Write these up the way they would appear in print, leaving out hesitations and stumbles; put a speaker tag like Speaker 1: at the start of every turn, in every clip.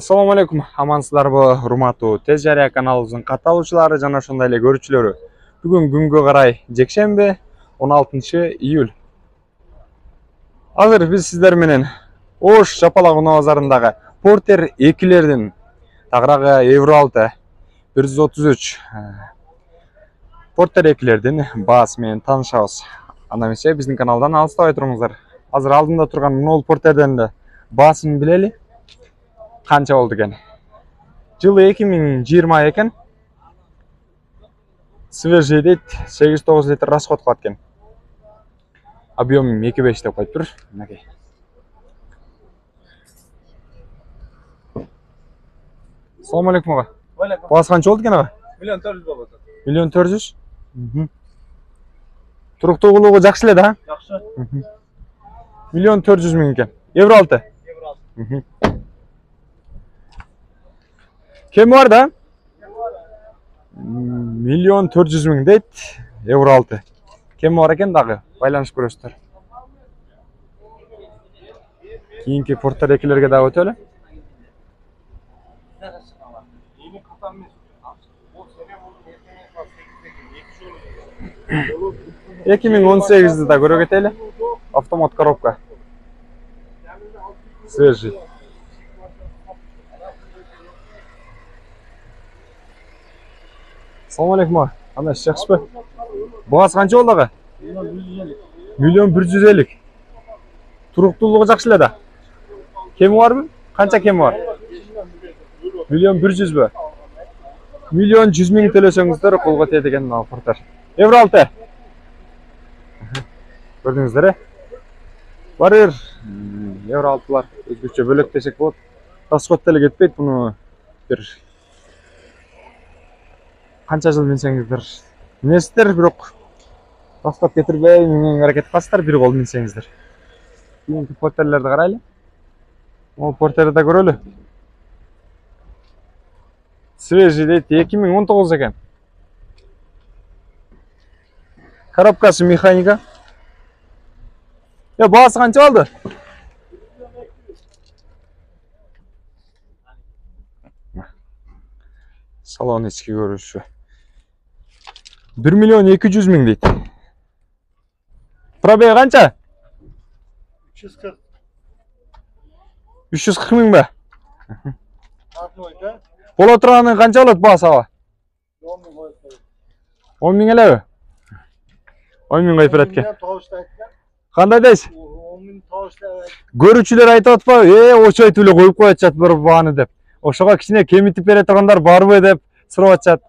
Speaker 1: Assalamu alaikum, амансыздарбы, урматтуу Тез Жарыя каналыбыздын катталуучулары жана ошондой эле көрүүчүлөрү. Бүгүн күнгө карай жекшемби, 16-июль. Азыр биз сиздер менен Ош Жапалак унаа базарындагы Портер 2лердин тагыраагы Евро 6 133 Портер 2лердин баасы менен таанышабыз. Анда эмесе биздин каналдан алыстабай туруңуздар. Азыр алдымда турган Нол Портерден да баасын билели. Kança oldu eкен? Жылы 2020 eкен. Свежий дейт, 8-9 литр расход кылат экен. Объемым 2,5 деп коюп тур. Мынакей. Assalamu alaikum ага. Баасы канча болду экен ага?
Speaker 2: 1.400 болот.
Speaker 1: 1.400? Туруктуулугу жакшы эле да?
Speaker 2: Жакшы.
Speaker 1: 1.400.000 экен. Евро 6.
Speaker 2: Евро 6.
Speaker 1: Kemi var da? 1.400.000 deyt, Евро 6. Kemi var eken дағы, байланышып көрөсүздөр. Kийинки Портер 2лерге дагы өтөлү. 2018'de da көрө кетели. Автомат коробка. Свежий. Assalamu alaikum ага. Ана жакшыбы? Баасы канча болду ага? 1.150. Туруктуулугу жакшы эле да. Кеми барбы? Канча кеми бар? 1.100 бы? 1.100.000 төлөсөңүздөр колго тиет экен мына Портер. Евро 6. Көрдүңүздөр, Бар Евро 6лар өзгөчө бөлөк десек болот. Расход деле кетпейт, буну бир канча жыл минсеңиздер минесиздер, бирок расход кетирбей менен аракет кыласыздар, бир кол минсеңиздер. Кийинки Портерлерди карайлы. Могу Портерди да көрөлү. Свежий дейт, 2019 экен. Коробкасы механика. Баасы канча болду? Салон ички көрүнүшү. 1.200.000 дейт. Пробег канча?
Speaker 2: 340.
Speaker 1: 340.000 бе?
Speaker 2: Артнойда.
Speaker 1: Боло турганы канча болот баасы ага? 10.000 элеби? 10.000 коюп берет экен. Кандай дейсиз?
Speaker 2: 10.000 табыштап.
Speaker 1: Көрүүчүлөр айтып атпайбы? Ошо айтып эле коюп коюшат бир бааны деп. Ошого кичине кемитип бере тургандар барбы деп сурап атышат.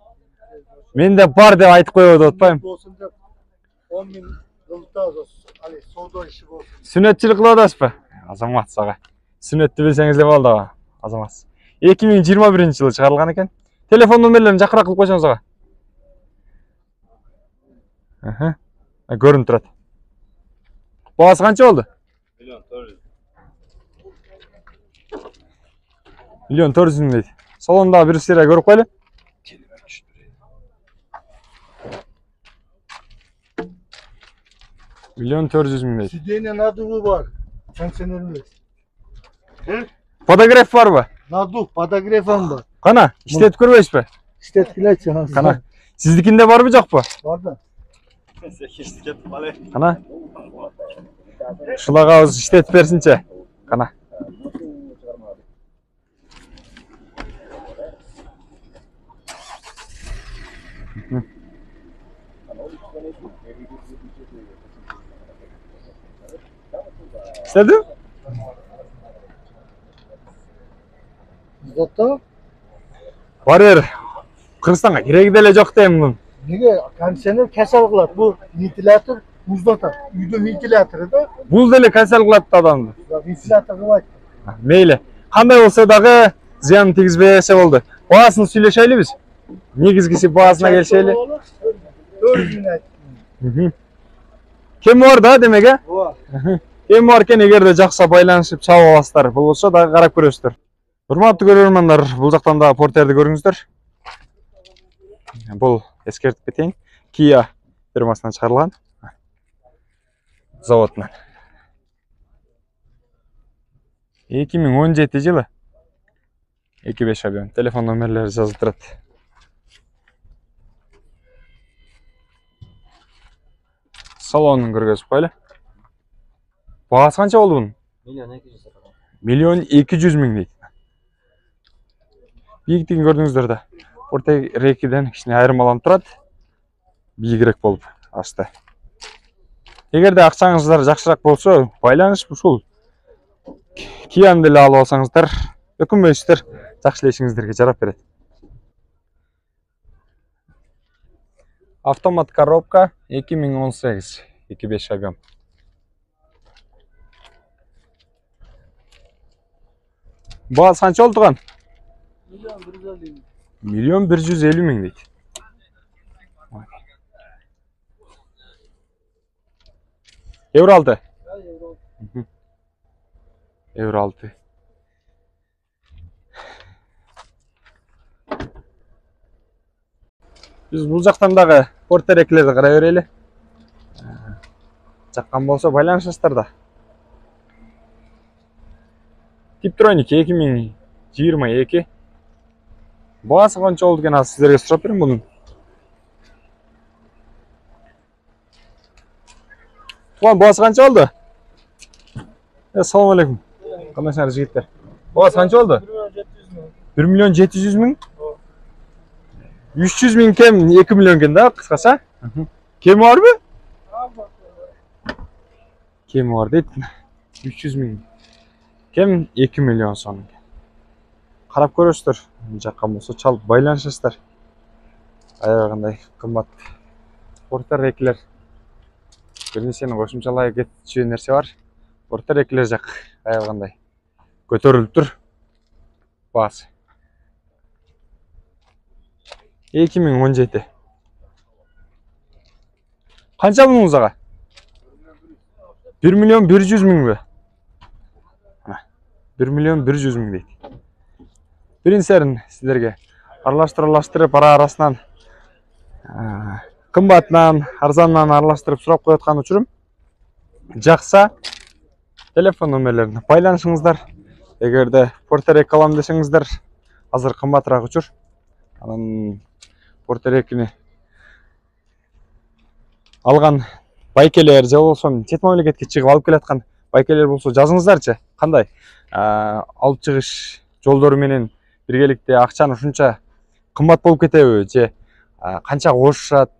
Speaker 1: Мен де бар деп айтып коебу деп атпайм.
Speaker 2: 10.000 кылтабыз. Али соода иши болсун.
Speaker 1: Сүнөтчүлүк кылып атасызбы? Азамат ага. Сүнөттү билсеңиз эле болду ага. Азамат. 2021-жылы чыгарылган экен. Телефон номерлерин жакыраак кылып койсоңуз ага. Көрүнүп турат. Баасы канча болду? 1.400.000 дейт. Салонда бир сыйра көрүп койлу. 1.400.000 дейт.
Speaker 2: Сиденье надувы бар. Санкционерлер.
Speaker 1: Подогрев барбы?
Speaker 2: Надув, подогревом бар.
Speaker 1: Кана, иштетип көрбөйсүзбү?
Speaker 2: İşletkilerçi.
Speaker 1: Кана. Сиздикинде барбы жокпу?
Speaker 2: Var da.
Speaker 1: Кана. Шулагабыз иштетип берсинчи. Кана. İstedi?
Speaker 2: Zata.
Speaker 1: Бар Кыргызстанга кереги деле жок дейм.
Speaker 2: Nege kondisyoner kesel kılat. Bu ventilatör muzlatar. Uydu ventilatörü da.
Speaker 1: Бул деле канцел кылат адамды.
Speaker 2: Ventilatör kıvat.
Speaker 1: Мейли. Кандай болсо дагы зыян тийгизбесе болду. Баасын сүйлөшөлү биз. Негизгиси баасына келишели.
Speaker 2: 4.000 ayt.
Speaker 1: Кем бар да демеге?
Speaker 2: Ооба.
Speaker 1: Кем бар экен, эгерде жакса байланышып чабып аласыздар. Бул болсо дагы карап көрөсүздөр. Урматтуу көрөрмандар, бул жактан да Портерди көрүңүздөр. Бул эскертип кетейин. Kia фирмасынан чыгарылган. Заводунан. 2017 жылы 25 объем. Телефон номерлері жазылып тұрады. Салонын көргөзүп коелу. Бағасы қанша болды бұның? 1.200.000 дейді. Биіктігін көрдіңіздер да. Портерекіден кішкене айырмаланып тұрады. Биігірек болып ашты. Егер де ақшаңыздар жақсырақ болса, байланыш ушул Кияны деле алып алсаңыздар, өкүнбөйсүздөр, жакшы ишиңиздерге жарап берет. Автомат коробка 2018, 2.5 объем. Баасы канча болду туган? 1.150.000 дейт. Евро 6. Евро 6. Biz бұл жақтан дағы портерекілерді қарай берелі. Жаққан болса байланышасыздар да. Типтроник 2022. Бағасы қанша болды екен, сіздерге сұрап берейін бұның. Туған, бағасы қанша болды? Ассаламу алейкум. Қандайсыңдар жігіттер? Бағасы қанша болды? 1.700.000? 300.000 кем, 2 миллион кен да, қысқаша? Кемі бар бі? Кемі бар дейді. 300.000. Кем 2 миллион соның. Қарап көресіздер. Жаққан болса чалып байланышасыздар. Аяғандай қымбат портерекілер. Бірнесенің қосымшалай кетші нәрсе бар. Портерекілер жақ аяғандай көтеріліп тұр. Бағасы 2017. Қанша бұныңыз аға? 1.100.000 бе? 1.100.000 дейді. Біріншерін сіздерге аралаштырып ара арасынан қымбатынан, арзаннан аралаштырып сұрап қойытқан ұшырым. Жақса телефон номерлерін байланышыңыздар. Егерде портерек алам десеңіздер, азыр қымбатырақ ұшыр. Портерекіні алған байкелер же болсын, шет мемлекетке шығып алып келатқан байкелер болса жазыңыздарчы. Қандай? Алып шығыш жолдары менен биргеликте акчаны ушунча кымбат болуп кетеби же канча кошушат?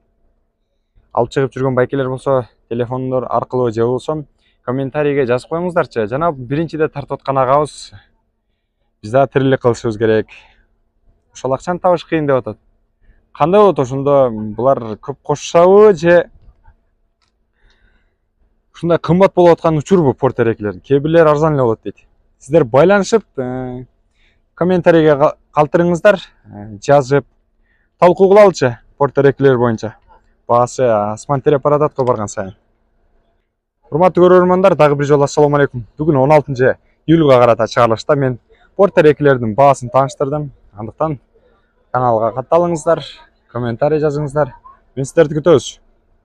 Speaker 1: Алып чыгып жүргөн байкелер болсо телефондор аркылуу же болсо комментарийге жазып коюңуздарчы. Жана биринчиде тартып аткан агабыз биз да тирилик кылышыбыз керек. Ошол акчаны табыш кыйын деп атат. Кандай болот ошондо? Булар көп кошушабы же ушундай кымбат болуп аткан учурбу портерекилер? Кээ бирлер арзан эле болот дейт. Сиздер байланышып комментарийге калтырыңыздар, жазып талкуу кылалычы портерекилер боюнча. Баасы асман тере баратат го барган сайын. Урматтуу көрөрмандар, дагы бир жолу ассаламу алейкум. Бүгүн 16-июлга карата чыгарылышта мен портерекилердин баасын тааныштырдым. Андыктан каналга катталыңыздар, комментарий жазыңыздар. Мен сиздерди күтөбүз.